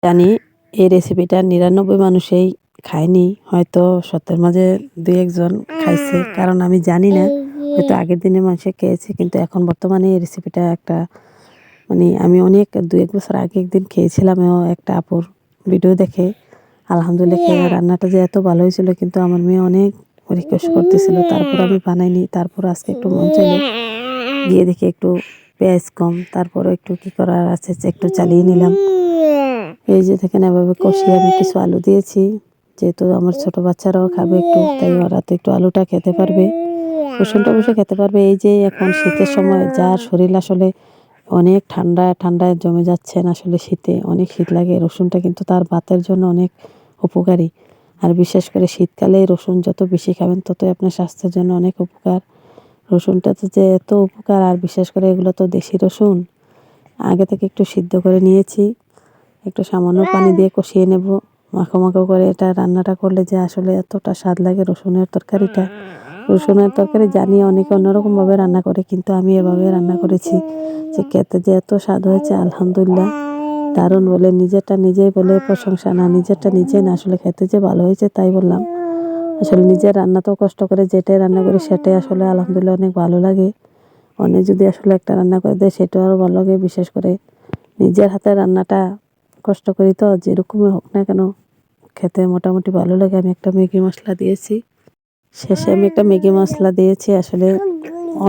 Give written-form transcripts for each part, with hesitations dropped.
জানি এই রেসিপিটা ৯৯ মানুষেই খায়নি, হয়তো ১০০ মাঝে ২-১ জন খাইছে। কারণ আমি জানি না, হয়তো আগের দিনে মানুষে খেয়েছে, কিন্তু এখন বর্তমানে এই রেসিপিটা একটা আমি অনেক ২-১ বছর আগে একদিন খেয়েছিলাম একটা আপুর ভিডিও দেখে। আলহামদুলিল্লাহ খেয়ে রান্নাটা যে এত ভালো হয়েছিল, কিন্তু আমার মেয়ে অনেক রিকোয়েস্ট করতেছিল, তারপর আমি বানাইনি। তারপর আজকে একটু মন চাইলো, দিয়ে দেখি একটু পেঁয়াজ কম, তারপরে একটু কি করার আছে একটু চালিয়ে নিলাম। এই যে দেখেন এভাবে কষিয়ে আমি কিছু আলু দিয়েছি, যেহেতু আমার ছোট বাচ্চারাও খাবে একটু, তাই ওরা তো একটু আলুটা খেতে পারবে, রসুনটা অবশ্যই খেতে পারবে। এই যে এখন শীতের সময় যার শরীর আসলে অনেক ঠান্ডায় জমে যাচ্ছেন, আসলে শীতে অনেক শীত লাগে, রসুনটা কিন্তু তার বাতের জন্য অনেক উপকারী। আর বিশেষ করে শীতকালে রসুন যত বেশি খাবেন ততই আপনার স্বাস্থ্যের জন্য অনেক উপকার। রসুনটা তো যে এত উপকার, আর বিশেষ করে এগুলো তো দেশি রসুন। আগে থেকে একটু সিদ্ধ করে নিয়েছি, একটু সামান্য পানি দিয়ে কষিয়ে নেব। মাখো মাখো করে এটা রান্নাটা করলে যে আসলে এতটা স্বাদ লাগে রসুনের তরকারিটা। রসুনের তরকারি জানি অনেকে অন্যরকমভাবে রান্না করে, কিন্তু আমি এভাবে রান্না করেছি, যে খেতে যে এত স্বাদ হয়েছে আলহামদুলিল্লাহ, দারুণ। বলে নিজেরটা নিজেই বলে প্রশংসা না, নিজেরটা নিজেই না, আসলে খেতে যে ভালো হয়েছে তাই বললাম। আসলে নিজের রান্না তো কষ্ট করে যেটাই রান্না করি সেটাই আসলে আলহামদুলিল্লাহ অনেক ভালো লাগে। অনেক যদি আসলে একটা রান্না করে দেয় সেটাও আরও ভালো লাগে। বিশেষ করে নিজের হাতে রান্নাটা কষ্ট করি, তো যেরকমই হোক না কেন খেতে মোটামুটি ভালো লাগে। আমি একটা ম্যাগি মশলা দিয়েছি, শেষে আমি একটা ম্যাগি মশলা দিয়েছি। আসলে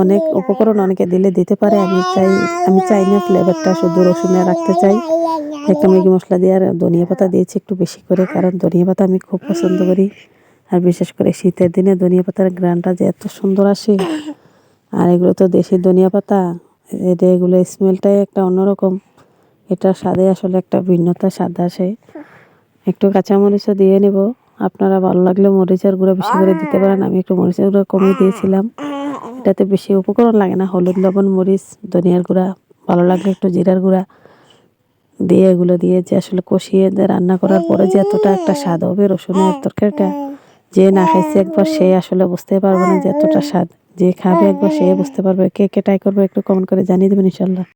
অনেক উপকরণ অনেকে দিলে দিতে পারে, আমি চাই না ফ্লেভারটা শুধু রসুনে রাখতে চাই। একটা ম্যাগি মশলা দিয়ে আর ধনিয়া পাতা দিয়েছি একটু বেশি করে, কারণ ধনিয়া পাতা আমি খুব পছন্দ করি। আর বিশেষ করে শীতের দিনে ধনিয়া পাতার ঘ্রাণটা যে এত সুন্দর আসে, আর এগুলো তো দেশি ধনিয়া পাতা, এগুলো স্মেলটাই একটা অন্যরকম। এটার স্বাদে আসলে একটা ভিন্নতা স্বাদ আসে। একটু কাঁচামরিচও দিয়ে নেব, আপনারা ভালো লাগলে মরিচের গুঁড়ো বেশি করে দিতে পারেন, আমি একটু মরিচের গুঁড়ো কমিয়ে দিয়েছিলাম। এটাতে বেশি উপকরণ লাগে না, হলুদ, লবণ, মরিচ, ধনিয়ার গুঁড়া, ভালো লাগলে একটু জিরার গুঁড়া দিয়ে এগুলো দিয়ে যে আসলে কষিয়ে রান্না করার পরে যে এতটা একটা স্বাদ হবে রসুনের তরকারিটা, যে না খাইছে একবার সে আসলে বুঝতে পারবে না যে এতটা স্বাদ। যে খাবে একবার সে বুঝতে পারবে। কে কে ট্রাই করবে একটু কমেন্ট করে জানিয়ে দেবেন ইনশাল্লাহ।